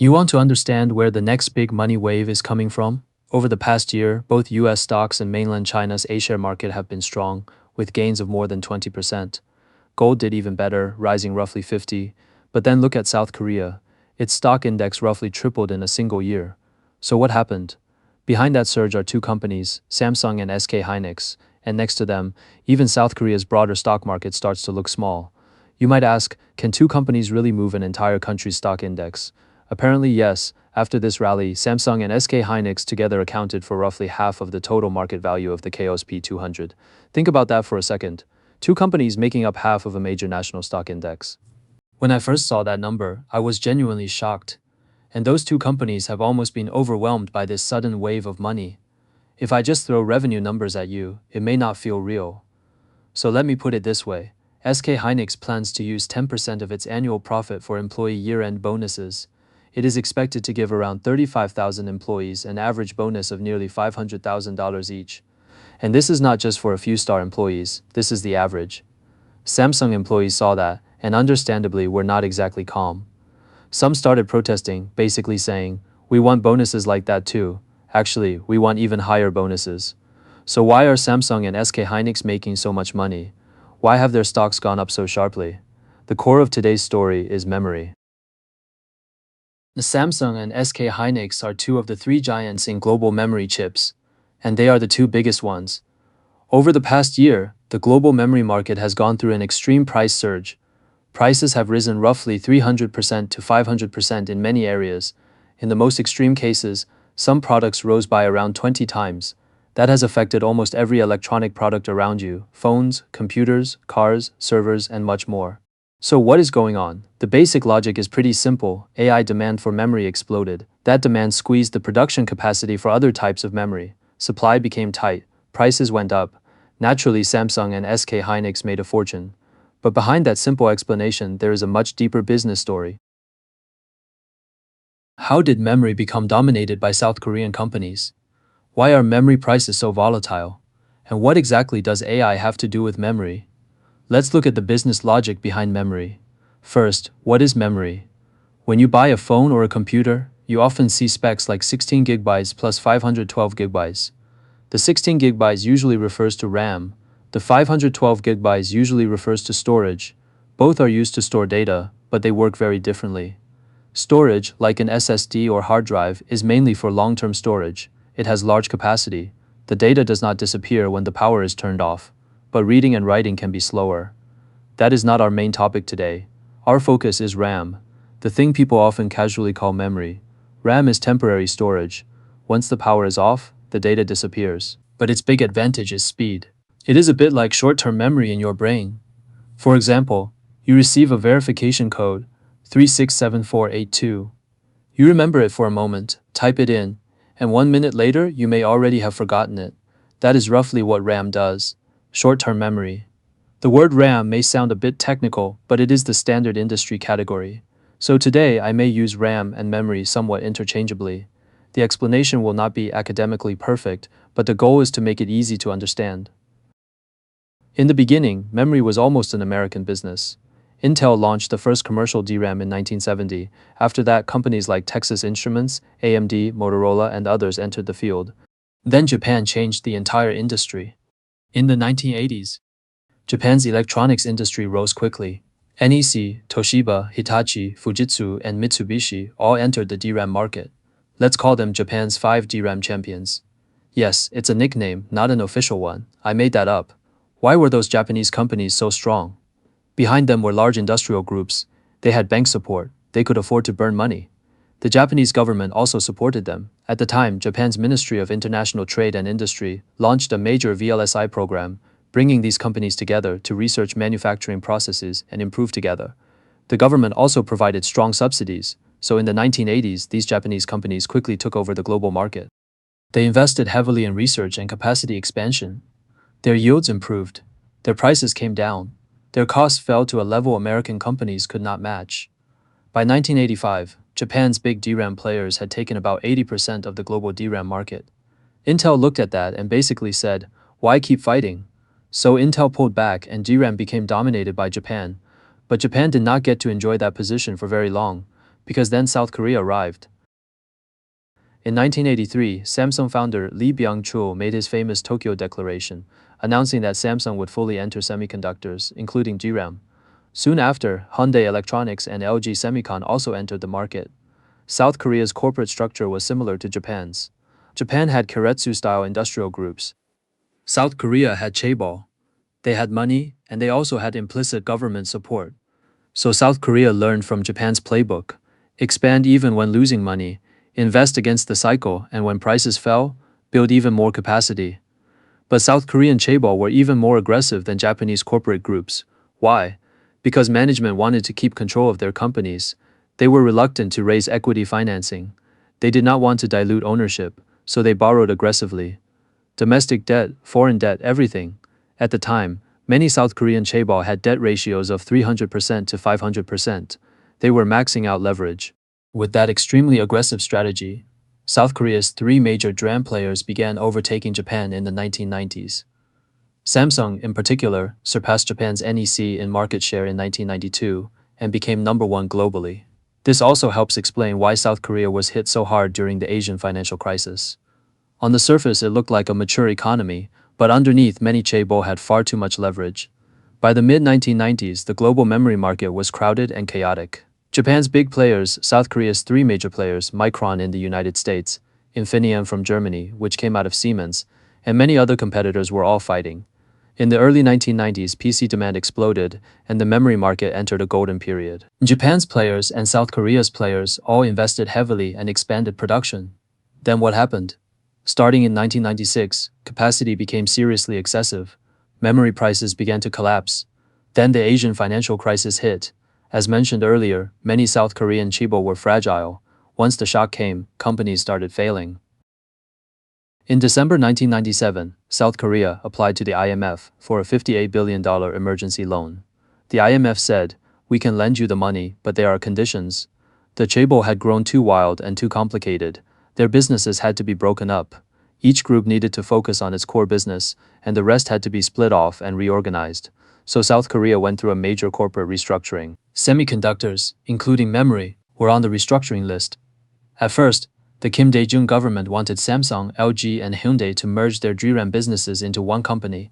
You want to understand where the next big money wave is coming from? Over the past year, both US stocks and mainland China's A-share market have been strong, with gains of more than 20%. Gold did even better, rising roughly 50%. But then look at South Korea. Its stock index roughly tripled in a single year. So what happened? Behind that surge are two companies, Samsung and SK Hynix, and next to them, even South Korea's broader stock market starts to look small. You might ask, can two companies really move an entire country's stock index? Apparently yes. After this rally, Samsung and SK Hynix together accounted for roughly half of the total market value of the KOSP 200. Think about that for a second. Two companies making up half of a major national stock index. When I first saw that number, I was genuinely shocked. And those two companies have almost been overwhelmed by this sudden wave of money. If I just throw revenue numbers at you, it may not feel real. So let me put it this way. SK Hynix plans to use 10% of its annual profit for employee year-end bonuses. It is expected to give around 35,000 employees an average bonus of nearly $500,000 each. And this is not just for a few star employees, this is the average. Samsung employees saw that, and understandably were not exactly calm. Some started protesting, basically saying, "We want bonuses like that too. Actually, we want even higher bonuses." So why are Samsung and SK Hynix making so much money? Why have their stocks gone up so sharply? The core of today's story is memory. The Samsung and SK Hynix are two of the three giants in global memory chips, and they are the two biggest ones. Over the past year, the global memory market has gone through an extreme price surge. Prices have risen roughly 300% to 500% in many areas. In the most extreme cases, some products rose by around 20 times. That has affected almost every electronic product around you: phones, computers, cars, servers, and much more. So what is going on? The basic logic is pretty simple. AI demand for memory exploded. That demand squeezed the production capacity for other types of memory. Supply became tight. Prices went up. Naturally, Samsung and SK Hynix made a fortune. But behind that simple explanation, there is a much deeper business story. How did memory become dominated by South Korean companies? Why are memory prices so volatile? And what exactly does AI have to do with memory? Let's look at the business logic behind memory. First, what is memory? When you buy a phone or a computer, you often see specs like 16 GB plus 512 GB. The 16 GB usually refers to RAM. The 512 GB usually refers to storage. Both are used to store data, but they work very differently. Storage, like an SSD or hard drive, is mainly for long-term storage. It has large capacity. The data does not disappear when the power is turned off, but reading and writing can be slower. That is not our main topic today. Our focus is RAM, the thing people often casually call memory. RAM is temporary storage. Once the power is off, the data disappears. But its big advantage is speed. It is a bit like short-term memory in your brain. For example, you receive a verification code, 367482. You remember it for a moment, type it in, and 1 minute later you may already have forgotten it. That is roughly what RAM does. Short-term memory. The word RAM may sound a bit technical, but it is the standard industry category. So today I may use RAM and memory somewhat interchangeably. The explanation will not be academically perfect, but the goal is to make it easy to understand. In the beginning, memory was almost an American business. Intel launched the first commercial DRAM in 1970. After that, companies like Texas Instruments, AMD, Motorola, and others entered the field. Then Japan changed the entire industry. In the 1980s, Japan's electronics industry rose quickly. NEC, Toshiba, Hitachi, Fujitsu, and Mitsubishi all entered the DRAM market. Let's call them Japan's 5 DRAM champions. Yes, it's a nickname, not an official one. I made that up. Why were those Japanese companies so strong? Behind them were large industrial groups. They had bank support. They could afford to burn money. The Japanese government also supported them. At the time, Japan's Ministry of International Trade and Industry launched a major VLSI program, bringing these companies together to research manufacturing processes and improve together. The government also provided strong subsidies, so in the 1980s, these Japanese companies quickly took over the global market. They invested heavily in research and capacity expansion. Their yields improved. Their prices came down. Their costs fell to a level American companies could not match. By 1985, Japan's big DRAM players had taken about 80% of the global DRAM market. Intel looked at that and basically said, "Why keep fighting?" So Intel pulled back and DRAM became dominated by Japan. But Japan did not get to enjoy that position for very long, because then South Korea arrived. In 1983, Samsung founder Lee Byung-chul made his famous Tokyo Declaration, announcing that Samsung would fully enter semiconductors, including DRAM. Soon after, Hyundai Electronics and LG Semicon also entered the market. South Korea's corporate structure was similar to Japan's. Japan had keiretsu-style industrial groups. South Korea had chaebol. They had money, and they also had implicit government support. So South Korea learned from Japan's playbook: expand even when losing money, invest against the cycle, and when prices fell, build even more capacity. But South Korean chaebol were even more aggressive than Japanese corporate groups. Why? Because management wanted to keep control of their companies. They were reluctant to raise equity financing. They did not want to dilute ownership, so they borrowed aggressively. Domestic debt, foreign debt, everything. At the time, many South Korean chaebol had debt ratios of 300% to 500%. They were maxing out leverage. With that extremely aggressive strategy, South Korea's three major DRAM players began overtaking Japan in the 1990s. Samsung, in particular, surpassed Japan's NEC in market share in 1992 and became number one globally. This also helps explain why South Korea was hit so hard during the Asian financial crisis. On the surface, it looked like a mature economy, but underneath, many chaebol had far too much leverage. By the mid-1990s, the global memory market was crowded and chaotic. Japan's big players, South Korea's three major players, Micron in the United States, Infineon from Germany, which came out of Siemens, and many other competitors were all fighting. In the early 1990s, PC demand exploded, and the memory market entered a golden period. Japan's players and South Korea's players all invested heavily and expanded production. Then what happened? Starting in 1996, capacity became seriously excessive. Memory prices began to collapse. Then the Asian financial crisis hit. As mentioned earlier, many South Korean chaebol were fragile. Once the shock came, companies started failing. In December 1997, South Korea applied to the IMF for a $58 billion emergency loan. The IMF said, "We can lend you the money, but there are conditions." The chaebol had grown too wild and too complicated. Their businesses had to be broken up. Each group needed to focus on its core business, and the rest had to be split off and reorganized. So South Korea went through a major corporate restructuring. Semiconductors, including memory, were on the restructuring list. At first, the Kim Dae-jung government wanted Samsung, LG, and Hyundai to merge their DRAM businesses into one company.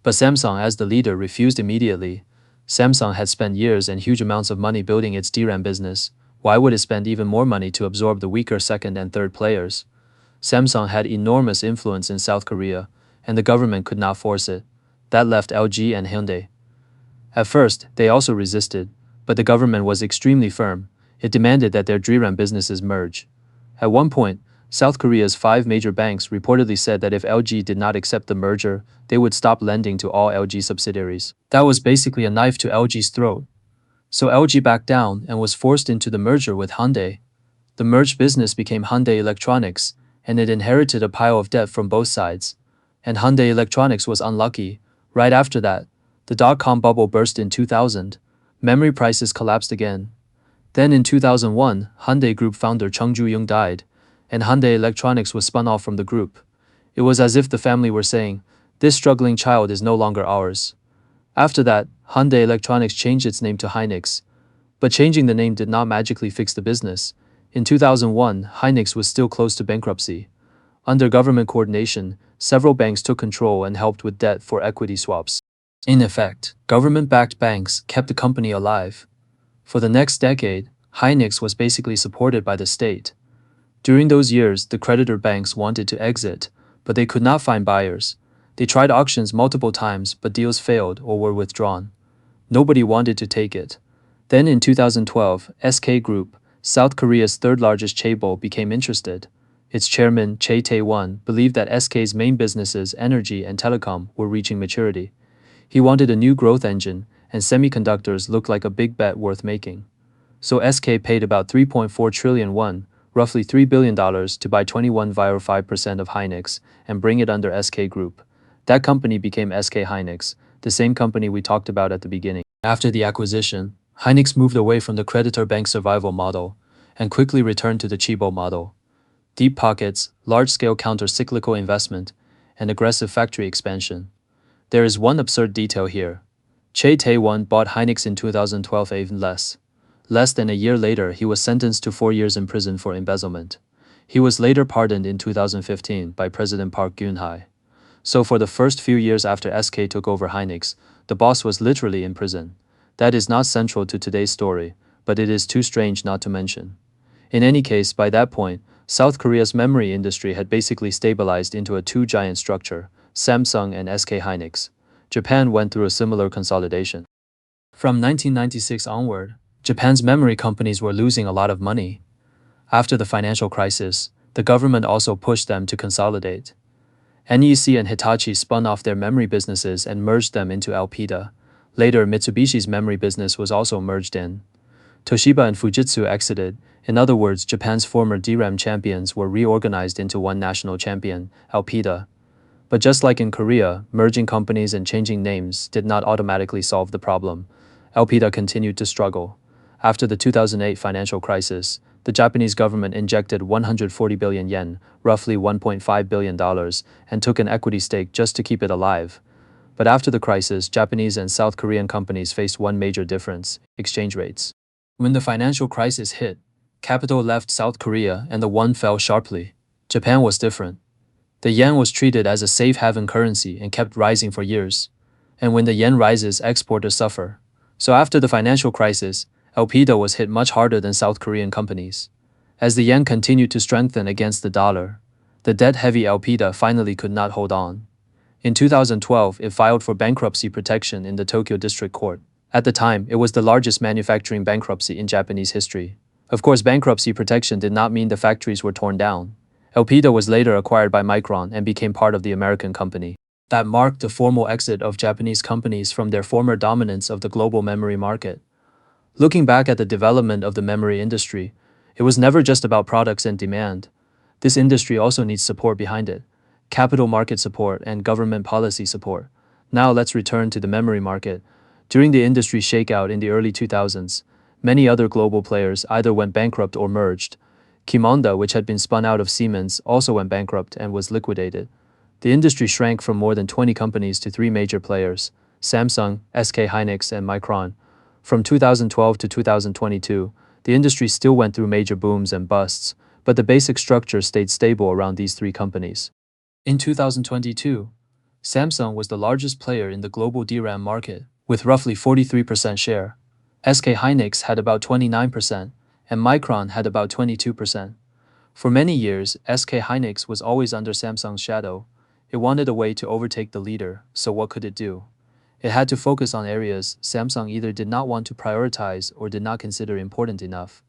But Samsung, as the leader, refused immediately. Samsung had spent years and huge amounts of money building its DRAM business. Why would it spend even more money to absorb the weaker second and third players? Samsung had enormous influence in South Korea, and the government could not force it. That left LG and Hyundai. At first, they also resisted, but the government was extremely firm. It demanded that their DRAM businesses merge. At one point, South Korea's five major banks reportedly said that if LG did not accept the merger, they would stop lending to all LG subsidiaries. That was basically a knife to LG's throat. So LG backed down and was forced into the merger with Hyundai. The merged business became Hyundai Electronics, and it inherited a pile of debt from both sides. And Hyundai Electronics was unlucky. Right after that, the dot-com bubble burst in 2000. Memory prices collapsed again. Then in 2001, Hyundai Group founder Chung Ju-young died, and Hyundai Electronics was spun off from the group. It was as if the family were saying, "This struggling child is no longer ours." After that, Hyundai Electronics changed its name to Hynix. But changing the name did not magically fix the business. In 2001, Hynix was still close to bankruptcy. Under government coordination, several banks took control and helped with debt for equity swaps. In effect, government-backed banks kept the company alive. For the next decade, Hynix was basically supported by the state. During those years, the creditor banks wanted to exit, but they could not find buyers. They tried auctions multiple times, but deals failed or were withdrawn. Nobody wanted to take it. Then in 2012, SK Group, South Korea's third-largest chaebol, became interested. Its chairman, Chae Tae-won, believed that SK's main businesses, energy and telecom, were reaching maturity. He wanted a new growth engine, and semiconductors looked like a big bet worth making. So SK paid about 3.4 trillion won, roughly $3 billion, to buy 21.05% of Hynix and bring it under SK Group. That company became SK Hynix, the same company we talked about at the beginning. After the acquisition, Hynix moved away from the creditor bank survival model and quickly returned to the chaebol model. Deep pockets, large-scale counter-cyclical investment, and aggressive factory expansion. There is one absurd detail here. Chae Tae-won bought Hynix in 2012 even less. Less than a year later, he was sentenced to 4 years in prison for embezzlement. He was later pardoned in 2015 by President Park Geun-hye. So for the first few years after SK took over Hynix, the boss was literally in prison. That is not central to today's story, but it is too strange not to mention. In any case, by that point, South Korea's memory industry had basically stabilized into a two-giant structure, Samsung and SK Hynix. Japan went through a similar consolidation. From 1996 onward, Japan's memory companies were losing a lot of money. After the financial crisis, the government also pushed them to consolidate. NEC and Hitachi spun off their memory businesses and merged them into Elpida. Later, Mitsubishi's memory business was also merged in. Toshiba and Fujitsu exited. In other words, Japan's former DRAM champions were reorganized into one national champion, Elpida. But just like in Korea, merging companies and changing names did not automatically solve the problem. Elpida continued to struggle. After the 2008 financial crisis, the Japanese government injected 140 billion yen, roughly $1.5 billion, and took an equity stake just to keep it alive. But after the crisis, Japanese and South Korean companies faced one major difference: exchange rates. When the financial crisis hit, capital left South Korea and the won fell sharply. Japan was different. The yen was treated as a safe haven currency and kept rising for years. And when the yen rises, exporters suffer. So after the financial crisis, Elpida was hit much harder than South Korean companies. As the yen continued to strengthen against the dollar, the debt-heavy Elpida finally could not hold on. In 2012, it filed for bankruptcy protection in the Tokyo District Court. At the time, it was the largest manufacturing bankruptcy in Japanese history. Of course, bankruptcy protection did not mean the factories were torn down. Elpida was later acquired by Micron and became part of the American company. That marked the formal exit of Japanese companies from their former dominance of the global memory market. Looking back at the development of the memory industry, it was never just about products and demand. This industry also needs support behind it: capital market support and government policy support. Now let's return to the memory market. During the industry shakeout in the early 2000s, many other global players either went bankrupt or merged. Qimonda, which had been spun out of Siemens, also went bankrupt and was liquidated. The industry shrank from more than 20 companies to 3 major players: Samsung, SK Hynix, and Micron. From 2012 to 2022, the industry still went through major booms and busts, but the basic structure stayed stable around these 3 companies. In 2022, Samsung was the largest player in the global DRAM market, with roughly 43% share. SK Hynix had about 29%, and Micron had about 22%. For many years, SK Hynix was always under Samsung's shadow. It wanted a way to overtake the leader, so what could it do? It had to focus on areas Samsung either did not want to prioritize or did not consider important enough.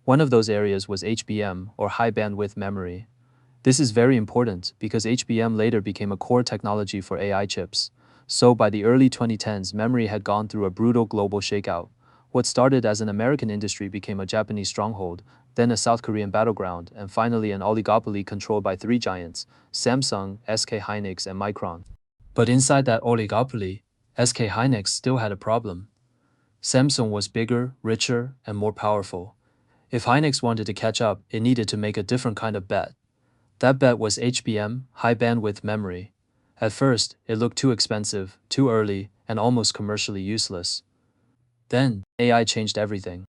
One of those areas was HBM, or high bandwidth memory. This is very important because HBM later became a core technology for AI chips. So by the early 2010s, memory had gone through a brutal global shakeout. What started as an American industry became a Japanese stronghold, then a South Korean battleground, and finally an oligopoly controlled by 3 giants: Samsung, SK Hynix, and Micron. But inside that oligopoly, SK Hynix still had a problem. Samsung was bigger, richer, and more powerful. If Hynix wanted to catch up, it needed to make a different kind of bet. That bet was HBM, high bandwidth memory. At first, it looked too expensive, too early, and almost commercially useless. Then, AI changed everything.